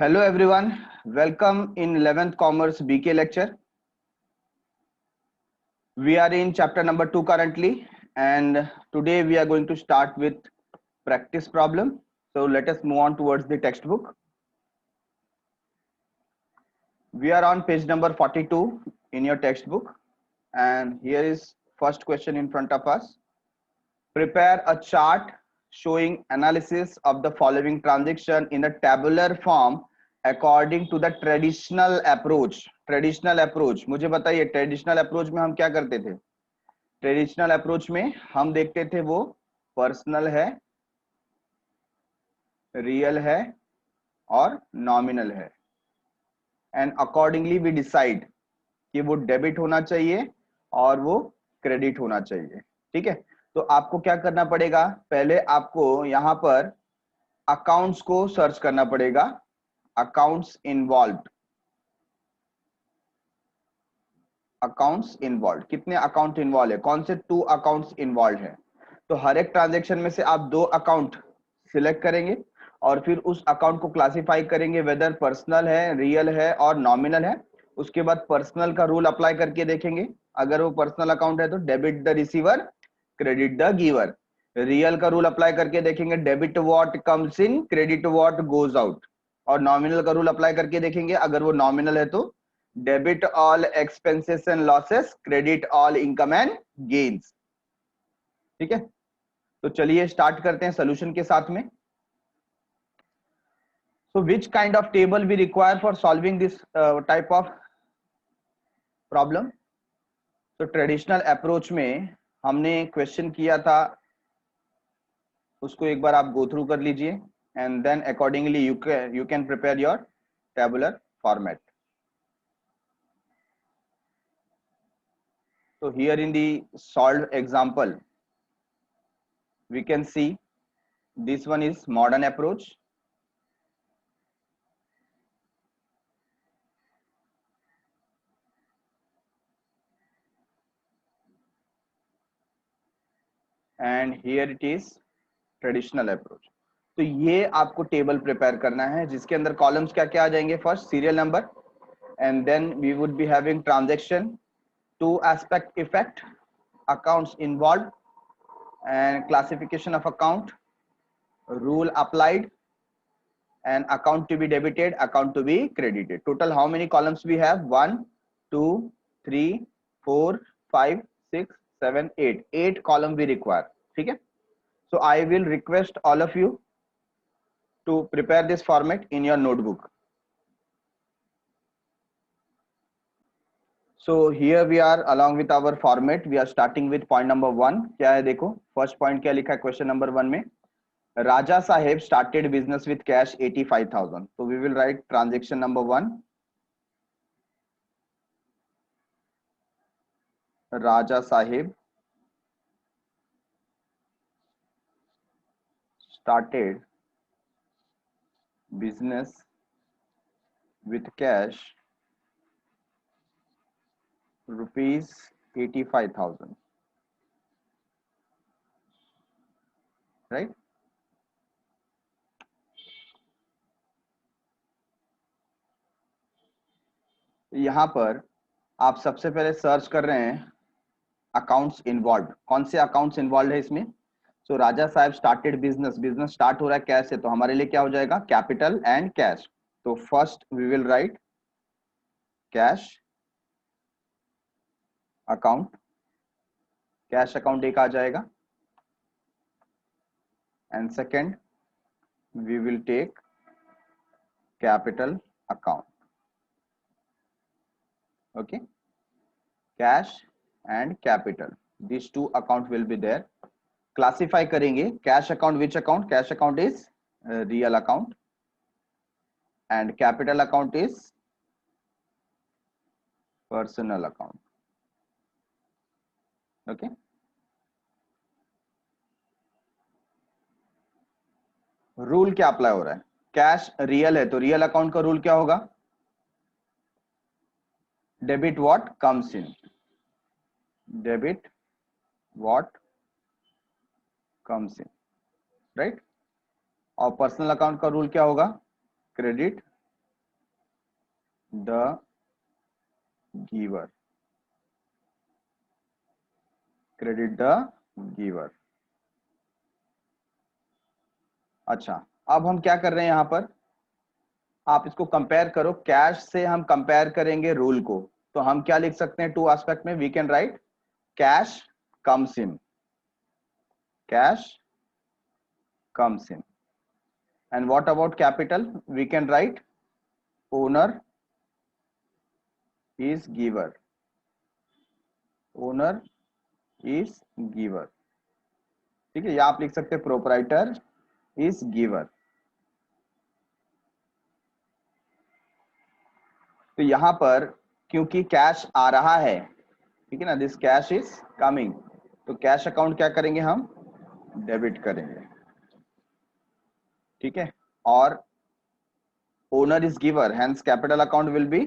Hello everyone, welcome in 11th Commerce BK lecture. We are in chapter number 2 currently, and today we are going to start with practice problem. So let us move on towards the textbook. We are on page number 42 in your textbook, and here is first question in front of us. Prepare a chart showing analysis of the following transaction in a tabular form according to the traditional approach. Traditional approach, मुझे बताइए traditional approach में हम क्या करते थे? Traditional approach में हम देखते थे वो पर्सनल है, रियल है और नॉमिनल है, एंड अकॉर्डिंगली वी डिसाइड कि वो डेबिट होना चाहिए और वो क्रेडिट होना चाहिए. ठीक है, तो आपको क्या करना पड़ेगा? पहले आपको यहां पर अकाउंट्स को सर्च करना पड़ेगा. अकाउंट्स इन्वॉल्व्ड, अकाउंट्स इन्वॉल्व, कितने अकाउंट इन्वॉल्व है? कौन से 2 अकाउंट्स इन्वॉल्व है? तो हर एक ट्रांजेक्शन में से आप 2 अकाउंट सिलेक्ट करेंगे और फिर उस अकाउंट को क्लासिफाई करेंगे वेदर पर्सनल है, रियल है और नॉमिनल है. उसके बाद पर्सनल का रूल अप्लाई करके देखेंगे. अगर वो पर्सनल अकाउंट है तो debit the receiver, credit the giver. Real का रूल अप्लाई करके देखेंगे, debit what comes in, credit what goes out. और नॉमिनल का रूल अप्लाई करके देखेंगे, अगर वो नॉमिनल है तो debit all expenses and losses, credit all income and gains. ठीक है, तो चलिए स्टार्ट करते हैं सॉल्यूशन के साथ में. So which kind of table we require for solving this type of problem? तो ट्रेडिशनल अप्रोच में हमने क्वेश्चन किया था, उसको एक बार आप गो थ्रू कर लीजिए and then accordingly you can prepare your tabular format. So here in the solved example, we can see this one is modern approach. And here it is traditional approach. तो ये आपको टेबल प्रिपेयर करना है जिसके अंदर columns क्या क्या आ जाएंगे? First serial number, and then we would be having transaction, 2 aspect effect, accounts involved, and classification of account, rule applied, and account to be debited, account to be credited. Total how many columns we have? 1 2 3 4 5 6 7 8. 8 column we require. ठीक है, so I will request all of you to prepare this format in your notebook. So here we are along with our format. We are starting with point number 1. क्या है देखो, first point क्या लिखा है question number 1 में? राजा साहेब started business with cash 85,000. So we will write transaction number 1. Raja Sahib started business with cash rupees 85,000. Right? यहां पर आप सबसे पहले सर्च कर रहे हैं अकाउंट्स इन्वॉल्व. कौन से अकाउंट्स इन्वॉल्व है इसमें? सो राजा साहब स्टार्टेड बिजनेस, बिजनेस स्टार्ट हो रहा है कैश से, तो हमारे लिए क्या हो जाएगा? Capital and cash. तो first we will write cash account, cash account एक आ जाएगा, and second we will take capital account. Okay, cash and capital, this 2 account will be there. Classify करेंगे cash account, which account? Cash account is real account and capital account is personal account. Okay, rule क्या apply हो रहा है? Cash real है तो real account का rule क्या होगा? Debit what comes in, debit what comes in, right. और पर्सनल अकाउंट का रूल क्या होगा? Credit the giver, credit the giver। अच्छा, अब हम क्या कर रहे हैं यहां पर, आप इसको कंपेयर करो, कैश से हम कंपेयर करेंगे रूल को, तो हम क्या लिख सकते हैं, टू एस्पेक्ट में we can write cash comes in, cash comes in. And what about capital, we can write owner is giver, owner is giver. ठीक है, या आप लिख सकते हैं प्रोपराइटर इज गिवर। तो यहां पर क्योंकि कैश आ रहा है, ठीक है ना, दिस कैश इज कमिंग, तो कैश अकाउंट क्या करेंगे हम, डेबिट करेंगे। ठीक है, और owner is giver, hence capital account will B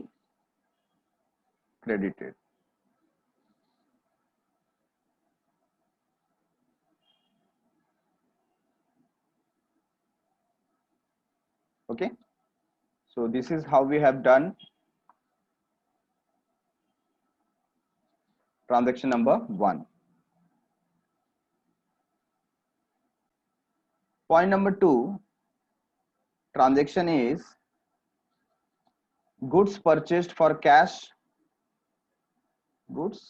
credited। Okay, so this is how we have done transaction number 1। Point number 2, transaction is goods purchased for cash, goods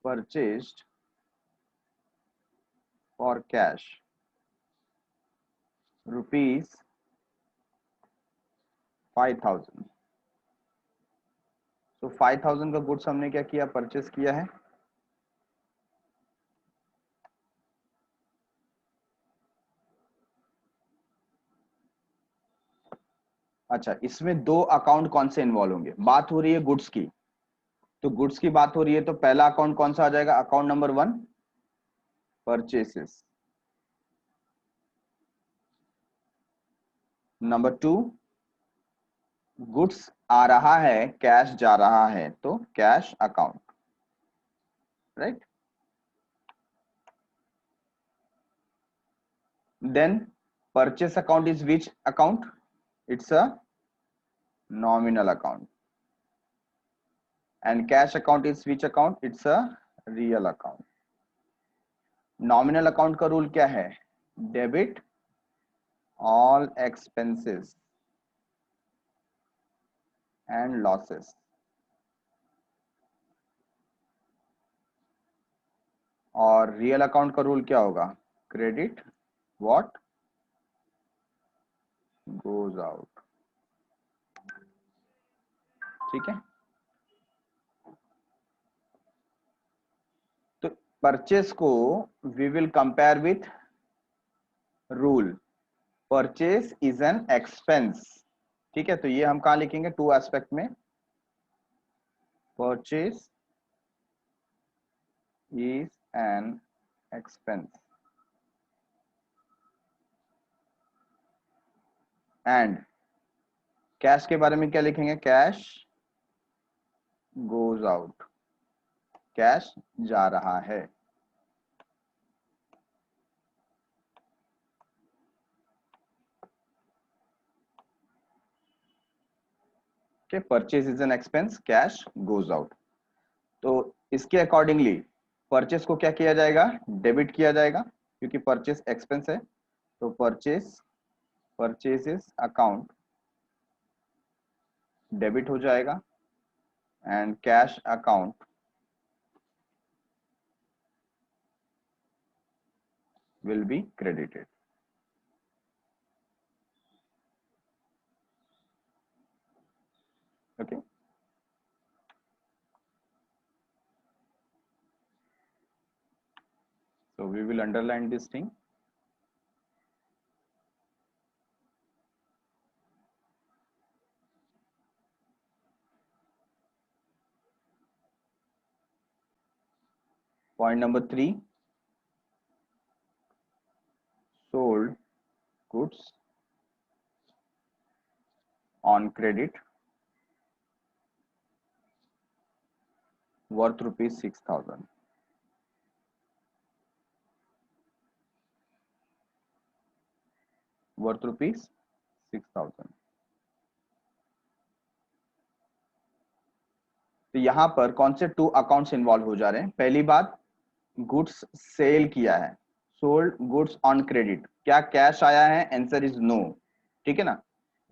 purchased for cash rupees 5000। तो 5000 का goods हमने क्या किया, purchase किया है। अच्छा, इसमें दो अकाउंट कौन से इन्वॉल्व होंगे, बात हो रही है गुड्स की, तो गुड्स की बात हो रही है, तो पहला अकाउंट कौन सा आ जाएगा, account number 1 purchases, number 2 goods आ रहा है, कैश जा रहा है, तो cash account, right. Then purchase account is which account, it's a nominal account, and cash account is which account, it's a real account. Nominal account का rule क्या है, debit all expenses and losses, और real account का rule क्या होगा, credit what goes out. ठीक है, तो परचेस को we will compare with rule, purchase is an expense. ठीक है, तो ये हम कहा लिखेंगे, टू एस्पेक्ट में, purchase is an expense and cash के बारे में क्या लिखेंगे, कैश गोज आउट, कैश जा रहा है। okay, purchase is an expense, cash goes out. तो इसके अकॉर्डिंगली परचेस को क्या किया जाएगा, डेबिट किया जाएगा, क्योंकि परचेस एक्सपेंस है, तो परचेसेस अकाउंट डेबिट हो जाएगा and cash account will be credited। Okay, so we will underline this thing। Point number 3, sold goods on credit worth rupees 6000, worth rupees 6000। तो यहाँ पर कौन से 2 अकाउंट्स इन्वॉल्व हो जा रहे हैं? पहली बात, गुड्स सेल किया है, सोल्ड गुड्स ऑन क्रेडिट। क्या कैश आया है? Answer is no. ठीक है ना,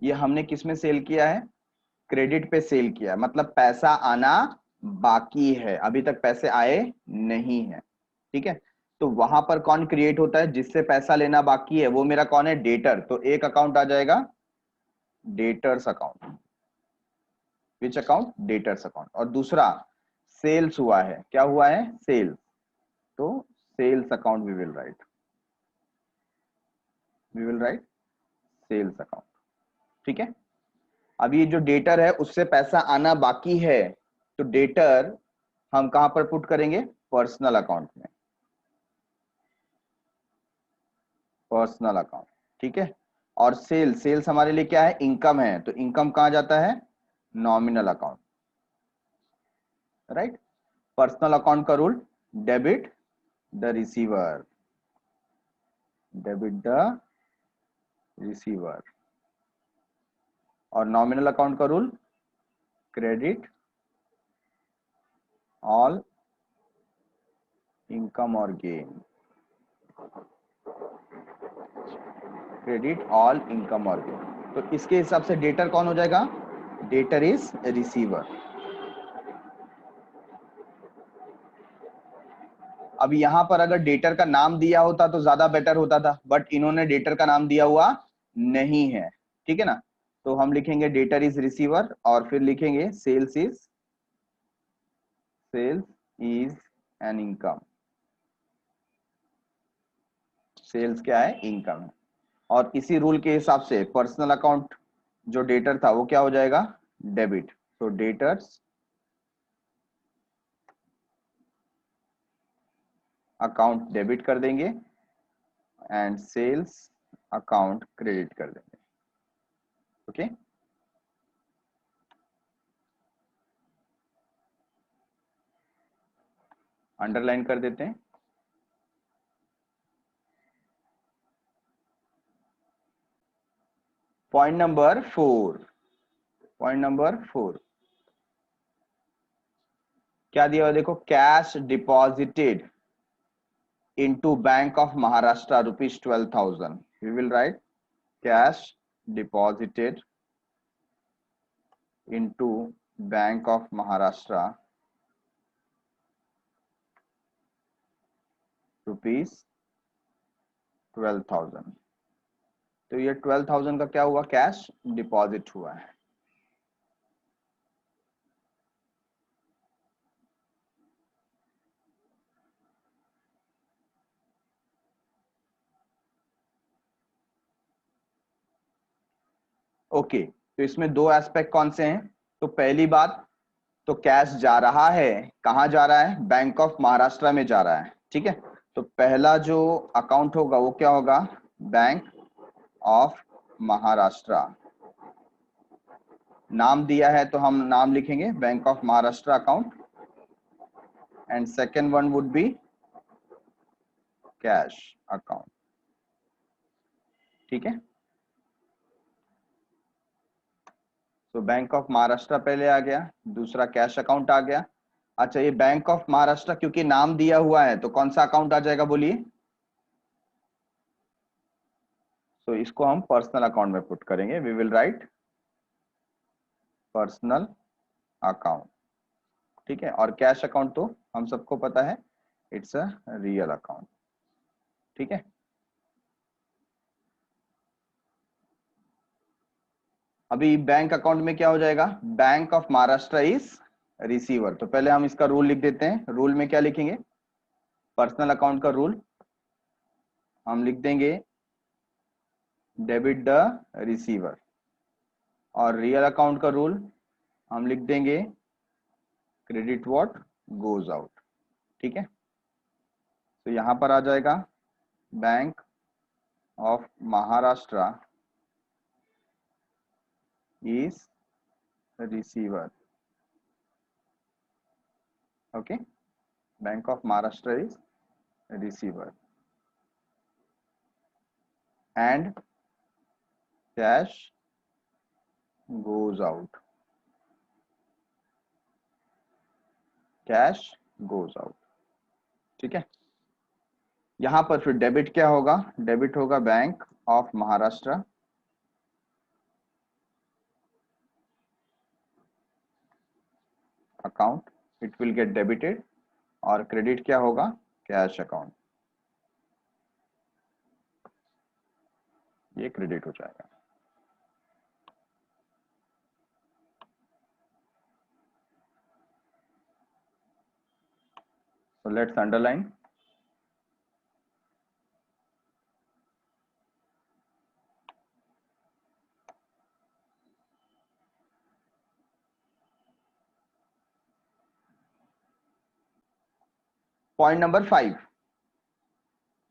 ये हमने किस में सेल किया है? क्रेडिट पे सेल किया है, मतलब पैसा आना बाकी है, अभी तक पैसे आए नहीं है। ठीक है, तो वहां पर कौन क्रिएट होता है? जिससे पैसा लेना बाकी है, वो मेरा कौन है? डेटर। तो एक अकाउंट आ जाएगा debtors account. Which account? Debtors account. और दूसरा सेल्स हुआ है, क्या हुआ है? सेल्स। तो sales account we will write sales account. ठीक है, अब ये जो डेटर है उससे पैसा आना बाकी है, तो डेटर हम कहां पर पुट करेंगे? पर्सनल अकाउंट में, पर्सनल अकाउंट। ठीक है, और सेल्स, सेल्स हमारे लिए क्या है? इनकम है, तो इनकम कहां जाता है? Nominal account. Right, personal account का rule, debit the receiver, debit the receiver. और नॉमिनल अकाउंट का रूल, क्रेडिट ऑल इनकम और गेन, क्रेडिट ऑल इनकम और गेन। तो इसके हिसाब से डेटर कौन हो जाएगा? Debtor is receiver. अब यहां पर अगर डेटर का नाम दिया होता तो ज्यादा बेटर होता था, बट इन्होंने डेटर का नाम दिया हुआ नहीं है। ठीक है ना, तो हम लिखेंगे डेटर इज रिसीवर और फिर लिखेंगे sales is an income. Sales क्या है? इनकम है। और इसी रूल के हिसाब से पर्सनल अकाउंट जो डेटर था वो क्या हो जाएगा? डेबिट। तो डेटर्स अकाउंट डेबिट कर देंगे एंड सेल्स अकाउंट क्रेडिट कर देंगे। ओके, अंडरलाइन कर देते हैं। पॉइंट नंबर 4, पॉइंट नंबर 4 क्या दिया हुआ? देखो, cash deposited into Bank of Maharashtra rupees 12,000। We will write cash deposited into Bank of Maharashtra rupees 12,000। तो ये 12,000 का क्या हुआ? कैश डिपॉजिट हुआ है। ओके, तो इसमें दो एस्पेक्ट कौन से हैं? तो पहली बात, तो कैश जा रहा है, कहां जा रहा है? बैंक ऑफ महाराष्ट्र में जा रहा है। ठीक है, तो पहला जो अकाउंट होगा वो क्या होगा? Bank of Maharashtra. नाम दिया है तो हम नाम लिखेंगे bank of Maharashtra account, and second one would be cash account. ठीक है, तो बैंक ऑफ महाराष्ट्र पहले आ गया, दूसरा कैश अकाउंट आ गया। अच्छा, ये बैंक ऑफ महाराष्ट्र क्योंकि नाम दिया हुआ है तो कौन सा अकाउंट आ जाएगा? बोलिए। तो इसको हम पर्सनल अकाउंट में पुट करेंगे। We will write personal account. ठीक है, और कैश अकाउंट तो हम सबको पता है, इट्स अ रियल अकाउंट। ठीक है, अभी बैंक अकाउंट में क्या हो जाएगा? Bank of Maharashtra is receiver. तो पहले हम इसका रूल लिख देते हैं। रूल में क्या लिखेंगे? पर्सनल अकाउंट का रूल हम लिख देंगे डेबिट द रिसीवर, और रियल अकाउंट का रूल हम लिख देंगे क्रेडिट व्हाट गोज आउट। ठीक है, तो यहां पर आ जाएगा bank of Maharashtra is receiver. Okay, bank of Maharashtra is receiver and cash goes out। Cash goes out. ठीक है, यहां पर फिर डेबिट क्या होगा, डेबिट होगा bank of Maharashtra account, it will get debited, और क्रेडिट क्या होगा, कैश अकाउंट, ये क्रेडिट हो जाएगा। So let's underline. Point number 5.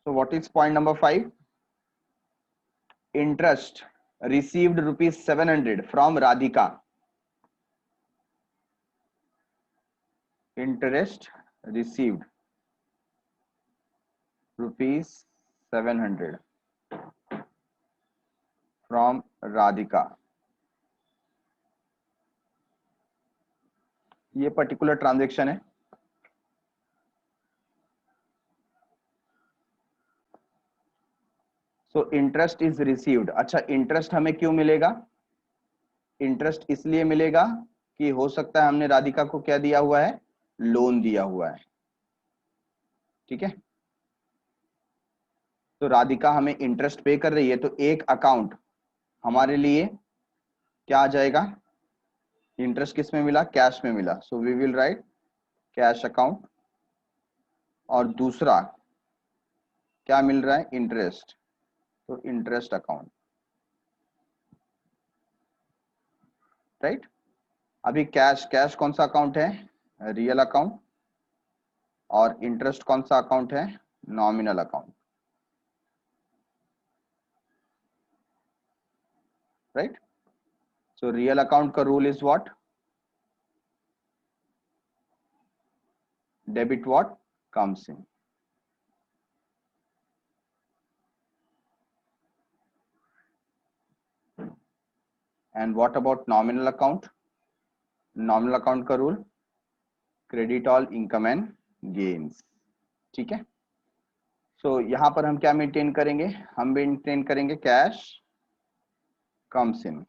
So what is point number 5? Interest received rupees 700 from Radhika. Interest received rupees 700 from Radhika. ये particular transaction है। So interest is received. अच्छा, interest हमें क्यों मिलेगा, इंटरेस्ट इसलिए मिलेगा कि हो सकता है हमने राधिका को क्या दिया हुआ है, लोन दिया हुआ है। ठीक है, तो राधिका हमें इंटरेस्ट पे कर रही है, तो एक अकाउंट हमारे लिए क्या आ जाएगा, इंटरेस्ट किस में मिला, कैश में मिला, so we will write cash account. और दूसरा क्या मिल रहा है, इंटरेस्ट, तो इंटरेस्ट अकाउंट। राइट, अभी कैश, कैश कौन सा अकाउंट है, रियल अकाउंट, और इंटरेस्ट कौन सा अकाउंट है, nominal account. Right, so real account का rule is what, debit what comes in, and what about nominal account, nominal account का rule credit all income and gains. ठीक है, सो यहां पर हम क्या मेंटेन करेंगे, हम मेंटेन करेंगे cash comes in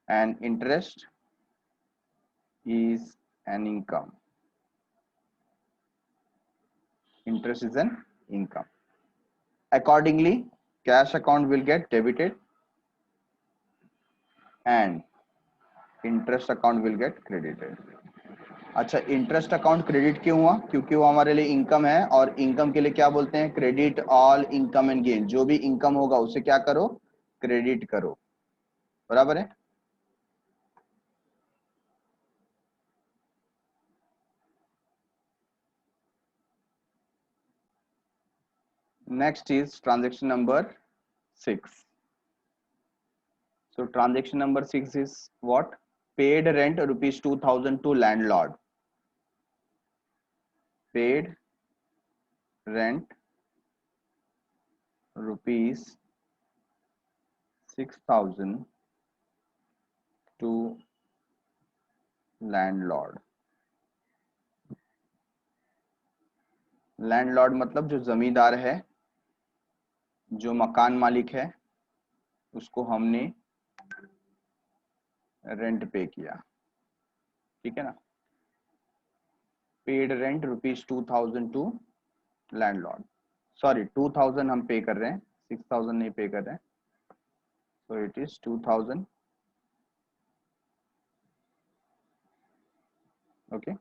and interest is an income, interest is an income. Accordingly, cash account will get debited and interest account will get credited. अच्छा, इंटरेस्ट अकाउंट क्रेडिट क्यों हुआ, क्योंकि वो हमारे लिए इनकम है, और इनकम के लिए क्या बोलते हैं, credit all income and gain. जो भी इनकम होगा उसे क्या करो, क्रेडिट करो। बराबर है। Next is transaction number 6. So transaction number 6 is what? Paid rent rupees 2000 to landlord. Paid rent rupees 6000 to landlord. Landlord मतलब जो जमींदार है, जो मकान मालिक है, उसको हमने रेंट पे किया। ठीक है ना, paid rent rupees 2000 to landlord. Sorry, 2000 हम पे कर रहे हैं, 6000 नहीं पे कर रहे हैं, सो इट इज 2000। ओके,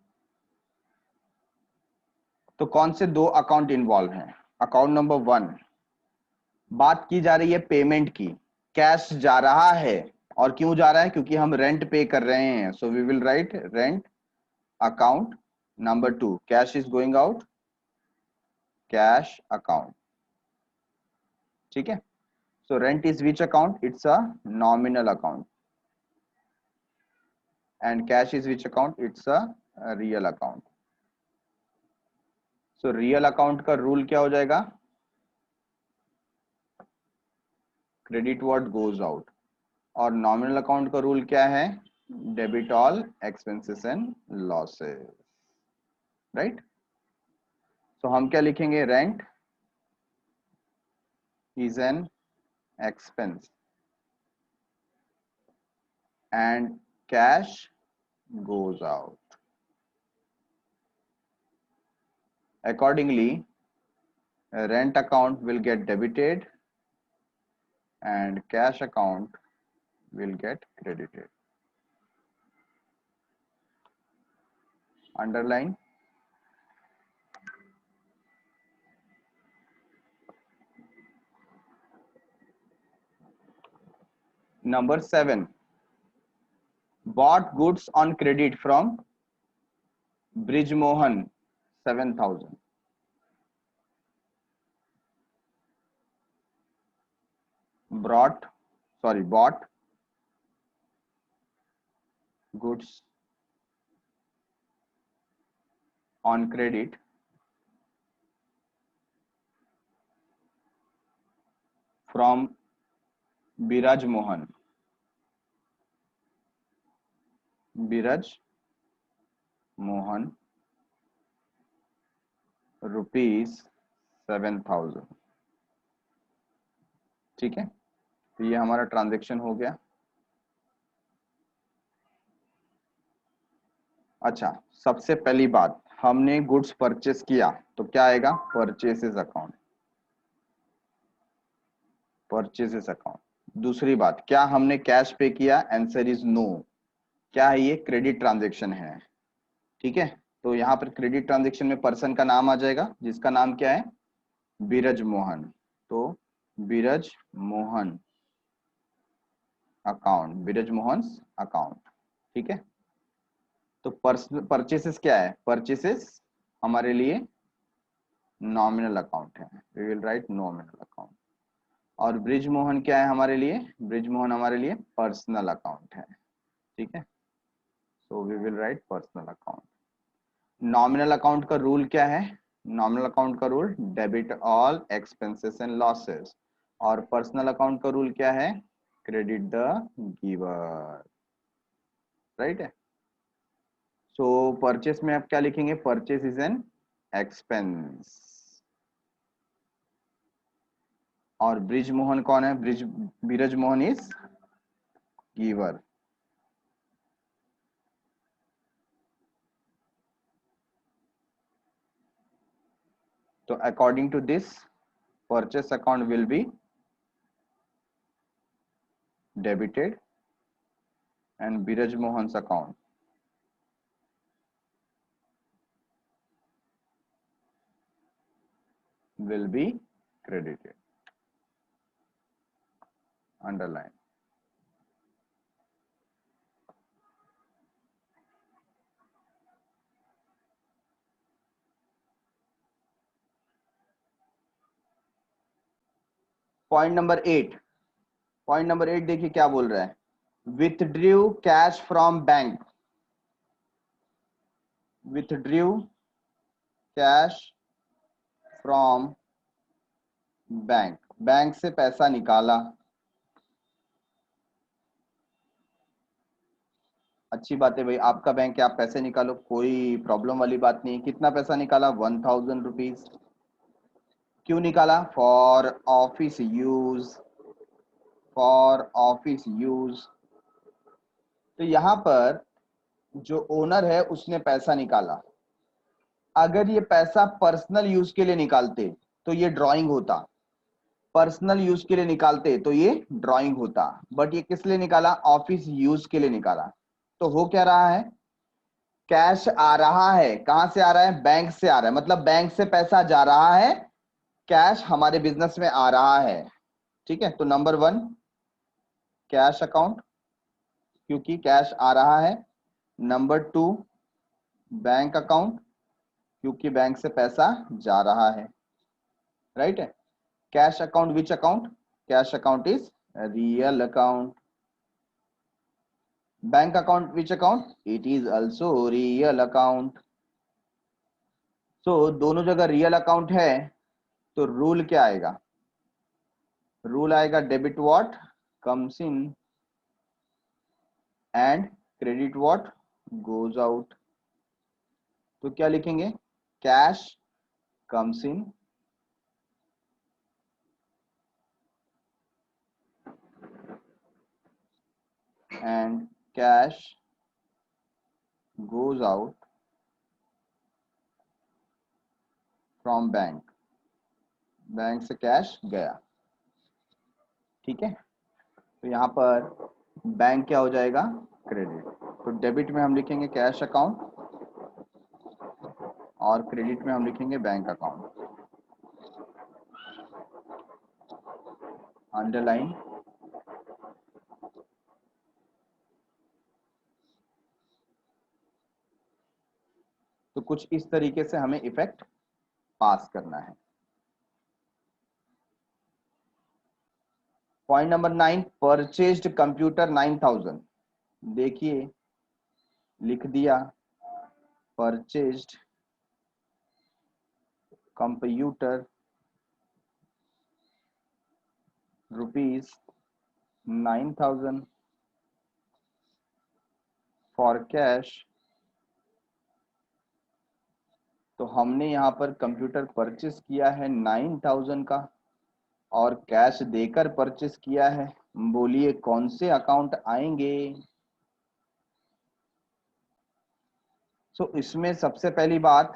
तो कौन से दो अकाउंट इन्वॉल्व हैं, अकाउंट नंबर 1, बात की जा रही है पेमेंट की, कैश जा रहा है, और क्यों जा रहा है, क्योंकि हम रेंट पे कर रहे हैं, so we will write rent account. Number 2, cash is going out, cash account. ठीक है, so rent is which account, it's a nominal account, and cash is which account, it's a real account. So real account का rule क्या हो जाएगा, credit what goes out, और nominal account का rule क्या है, debit all expenses and losses, right. So हम क्या लिखेंगे, rent is an expense and cash goes out. Accordingly, a rent account will get debited and cash account will get credited. Underline. Number 7. Bought goods on credit from Brij Mohan 7,000. Bought goods on credit from Biraj Mohan rupees 7,000. ठीक है, तो ये हमारा transaction हो गया। अच्छा, सबसे पहली बात, हमने गुड्स परचेस किया तो क्या आएगा, परचेसेस अकाउंट, परचेसेस अकाउंट। दूसरी बात, क्या हमने कैश पे किया, आंसर इज नो। क्या है ये, क्रेडिट ट्रांजेक्शन है, ठीक है। तो यहाँ पर क्रेडिट ट्रांजेक्शन में पर्सन का नाम आ जाएगा, जिसका नाम क्या है, बीरज मोहन। तो बीरज मोहन अकाउंट, बीरज मोहन अकाउंट, ठीक है। तो परचेसेस क्या है, परचेसेस हमारे लिए नॉमिनल अकाउंट है, we will write nominal account. और ब्रिज मोहन क्या है हमारे लिए, ब्रिज मोहन हमारे लिए पर्सनल अकाउंट है, ठीक है। So we will write personal account. Nominal account का रूल क्या है, नॉमिनल अकाउंट का rule debit all expenses and losses, और पर्सनल अकाउंट का रूल क्या है, क्रेडिट द गिवर, राइट है। सो परचेस में आप क्या लिखेंगे, परचेस इज एन एक्सपेंस। और ब्रिज मोहन कौन है, बीरज मोहन इज गिवर। तो according to this, purchase account will be debited and Biraj Mohan's account will be credited. Underline. Point number 8, point number 8 देखिए क्या बोल रहा है, withdrew cash from bank, withdrew cash from bank, bank से पैसा निकाला। अच्छी बात है भाई, आपका बैंक है, आप पैसे निकालो, कोई प्रॉब्लम वाली बात नहीं है। कितना पैसा निकाला, 1000 रुपीज। क्यों निकाला, for office use, for office use. तो यहां पर जो ओनर है उसने पैसा निकाला। अगर ये पैसा पर्सनल यूज के लिए निकालते तो ये ड्राइंग होता, पर्सनल यूज के लिए निकालते तो ये ड्राइंग होता, बट ये किस लिए निकाला, ऑफिस यूज के लिए निकाला। तो हो क्या रहा है, कैश आ रहा है, कहां से आ रहा है, बैंक से आ रहा है, मतलब बैंक से पैसा जा रहा है, कैश हमारे बिजनेस में आ रहा है, ठीक है। तो नंबर 1 कैश अकाउंट, क्योंकि कैश आ रहा है। नंबर 2 बैंक अकाउंट, क्योंकि बैंक से पैसा जा रहा है, राइट है। Cash account, which account, cash account is real account. Bank account, which account, it is also real account. So दोनों जगह रियल अकाउंट है, तो रूल क्या आएगा, रूल आएगा debit what comes in and credit what goes out, तो क्या लिखेंगे, cash comes in and cash goes out from bank, bank से कैश गया। ठीक है, तो यहाँ पर बैंक क्या हो जाएगा, क्रेडिट। तो डेबिट में हम लिखेंगे कैश अकाउंट और क्रेडिट में हम लिखेंगे बैंक अकाउंट। अंडरलाइन। तो कुछ इस तरीके से हमें इफेक्ट पास करना है। Point number 9, purchased computer 9000। देखिए लिख दिया purchased computer rupees 9000 for cash. तो हमने यहाँ पर कंप्यूटर परचेस किया है 9000 का और कैश देकर परचेस किया है। बोलिए कौन से अकाउंट आएंगे। इसमें सबसे पहली बात,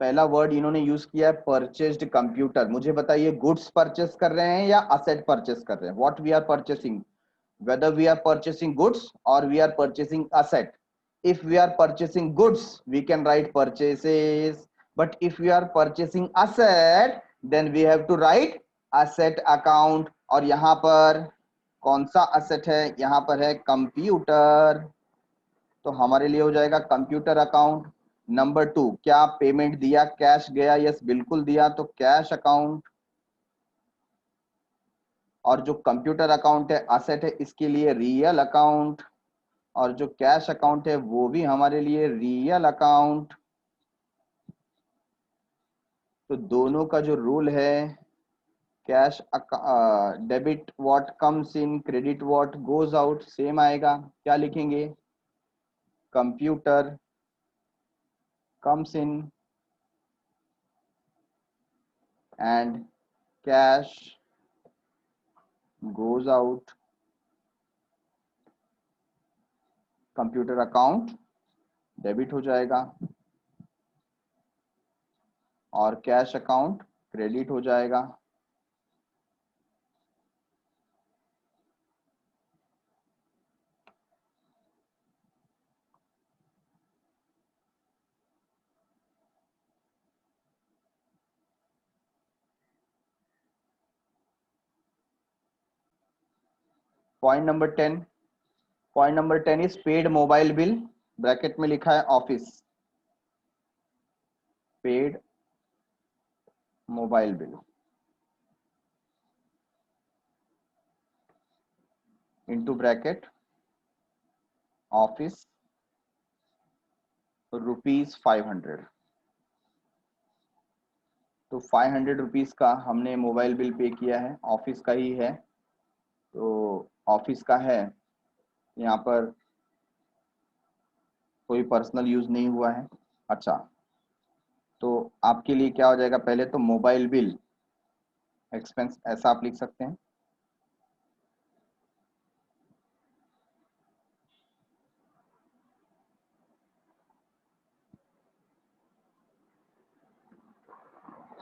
पहला वर्ड इन्होंने यूज किया है परचेज्ड कंप्यूटर। मुझे बताइए गुड्स परचेस कर रहे हैं या असेट परचेस कर रहे हैं, what we are purchasing, whether we are purchasing goods or we are purchasing asset. If we are purchasing goods we can write purchases, but if we are purchasing asset then we have to write asset account। और यहाँ पर कौन सा asset है, यहाँ पर है computer, तो हमारे लिए हो जाएगा कंप्यूटर अकाउंट। नंबर 2, क्या पेमेंट दिया, कैश गया, यस बिल्कुल दिया, तो कैश अकाउंट। और जो कंप्यूटर अकाउंट है असेट है, इसके लिए रियल अकाउंट, और जो कैश अकाउंट है वो भी हमारे लिए रियल अकाउंट। तो दोनों का जो रूल है, cash debit what comes in, credit what goes out, same आएगा। क्या लिखेंगे, computer comes in and cash goes out. Computer account debit हो जाएगा और कैश अकाउंट क्रेडिट हो जाएगा। Point number 10, point number 10 is paid mobile bill, bracket में लिखा है office, paid mobile bill into bracket office ₹500। तो 500 रुपीज का हमने मोबाइल बिल पे किया है, ऑफिस का ही है, तो ऑफिस का है, यहाँ पर कोई पर्सनल यूज नहीं हुआ है। अच्छा, तो आपके लिए क्या हो जाएगा, पहले तो मोबाइल बिल एक्सपेंस ऐसा आप लिख सकते हैं,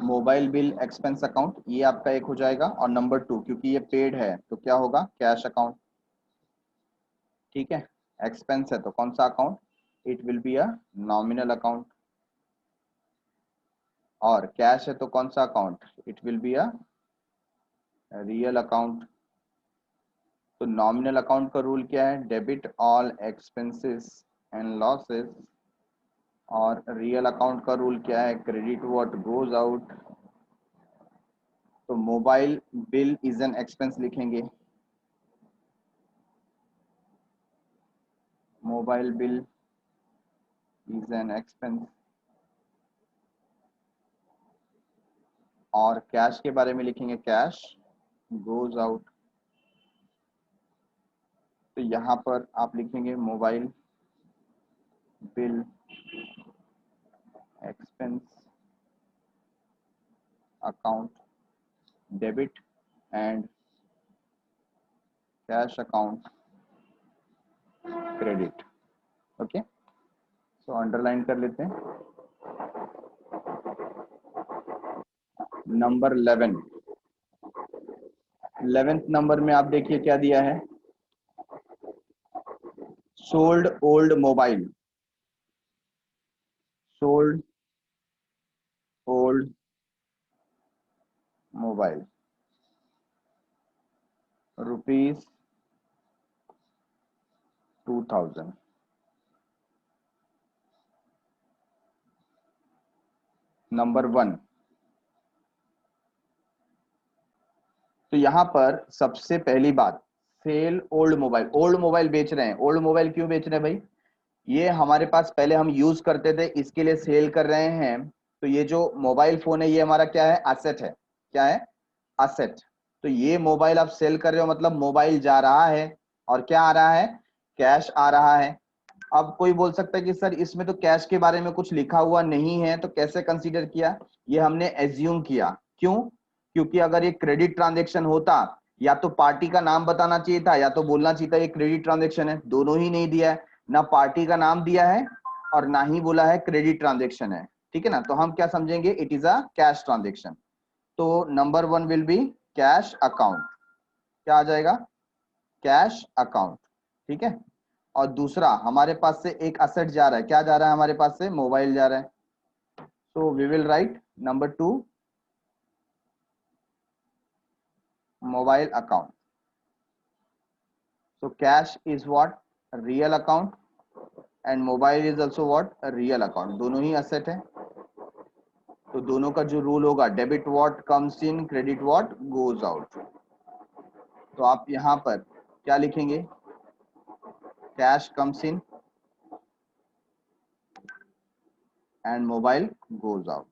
मोबाइल बिल एक्सपेंस अकाउंट, ये आपका एक हो जाएगा। और नंबर 2, क्योंकि ये पेड है तो क्या होगा, कैश अकाउंट। ठीक है, एक्सपेंस है तो कौन सा account, it will be a nominal account. और कैश है तो कौन सा account, it will be a real account. तो नॉमिनल अकाउंट का रूल क्या है, debit all expenses and losses. और रियल अकाउंट का रूल क्या है, क्रेडिट व्हाट गोज आउट। तो mobile bill is an expense लिखेंगे, mobile bill is an expense. और कैश के बारे में लिखेंगे कैश गोज आउट। तो यहाँ पर आप लिखेंगे mobile bill expense account debit and cash account credit. Okay, so underline कर लेते हैं। नंबर 11th नंबर में आप देखिए क्या दिया है, sold old mobile, sold old mobile ₹2000। Number 1। तो यहाँ पर सबसे पहली बात, sell old mobile, old mobile बेच रहे हैं। ओल्ड मोबाइल क्यों बेच रहे हैं भाई, ये हमारे पास पहले हम यूज करते थे, इसके लिए सेल कर रहे हैं। तो ये जो मोबाइल फोन है ये हमारा क्या है, एसेट है। क्या है, एसेट। तो ये मोबाइल आप सेल कर रहे हो मतलब मोबाइल जा रहा है, और क्या आ रहा है, कैश आ रहा है। अब कोई बोल सकता है कि सर इसमें तो कैश के बारे में कुछ लिखा हुआ नहीं है, तो कैसे कंसीडर किया, ये हमने एज्यूम किया। क्यों, क्योंकि अगर ये क्रेडिट ट्रांजेक्शन होता, या तो पार्टी का नाम बताना चाहिए था, या तो बोलना चाहिए था ये क्रेडिट ट्रांजेक्शन है। दोनों ही नहीं दिया है, ना पार्टी का नाम दिया है और ना ही बोला है क्रेडिट ट्रांजेक्शन है। ठीक है ना, तो हम क्या समझेंगे, it is a cash transaction. तो number 1 will be cash account. क्या आ जाएगा, कैश अकाउंट। ठीक है, और दूसरा हमारे पास से एक असेट जा रहा है, क्या जा रहा है हमारे पास से, मोबाइल जा रहा है। So we will write number 2 mobile account. So cash is what, real account, and mobile is also what, real account. दोनों ही असेट है। तो दोनों का जो रूल होगा, debit what comes in, credit what goes out. तो आप यहां पर क्या लिखेंगे, cash comes in and mobile goes out.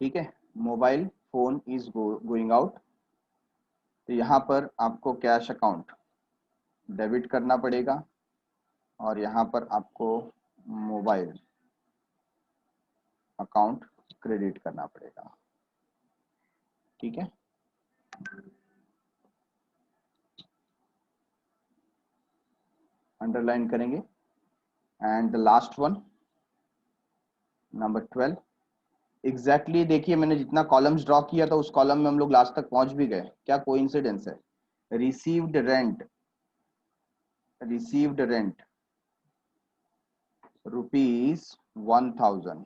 ठीक है, mobile phone is going out. तो यहाँ पर आपको कैश अकाउंट डेबिट करना पड़ेगा, और यहाँ पर आपको मोबाइल अकाउंट क्रेडिट करना पड़ेगा। ठीक है, अंडरलाइन करेंगे। And the last one, number 12। Exactly देखिए, मैंने जितना कॉलम्स ड्रॉ किया था उस कॉलम में हम लोग लास्ट तक पहुंच भी गए। क्या कोइंसिडेंस है, received rent, received rent ₹1000,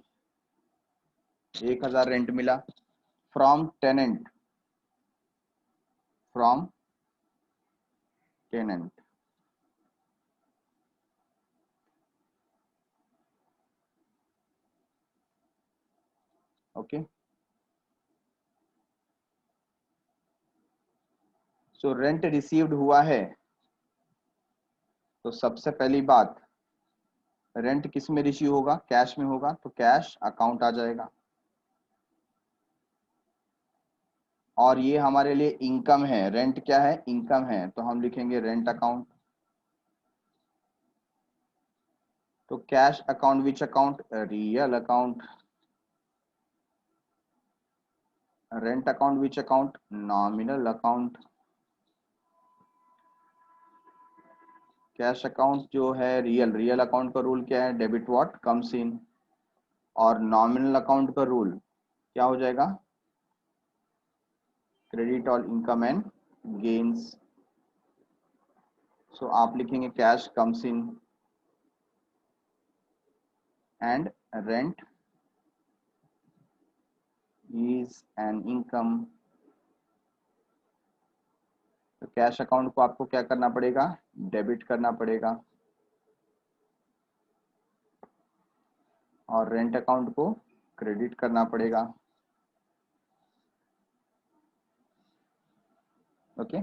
1000 rent मिला। From tenant, from tenant. Okay, so rent received हुआ है, तो सबसे पहली बात, रेंट किस में रिसीव होगा, कैश में होगा, तो कैश अकाउंट आ जाएगा। और ये हमारे लिए इनकम है, रेंट क्या है, इनकम है, तो हम लिखेंगे रेंट अकाउंट। तो cash account which account, real account. Rent account which account, nominal account. Cash account जो है रियल, रियल अकाउंट का रूल क्या है, डेबिट व्हाट कम्स इन। और नॉमिनल अकाउंट का रूल क्या हो जाएगा, credit all income and gains. So आप लिखेंगे cash comes in and rent is an income. तो कैश अकाउंट को आपको क्या करना पड़ेगा, डेबिट करना पड़ेगा, और रेंट अकाउंट को क्रेडिट करना पड़ेगा। Okay,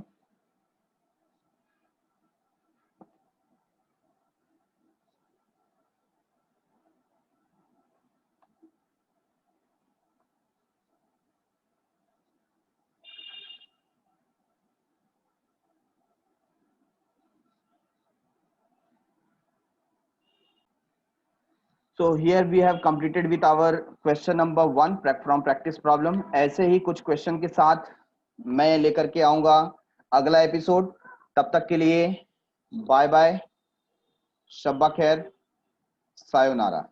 So here we have completed with our question number 1 from practice problem. ऐसे ही कुछ क्वेश्चन के साथ मैं लेकर के आऊंगा अगला एपिसोड. तब तक के लिए बाय बाय, शब्बा खैर, सायोनारा.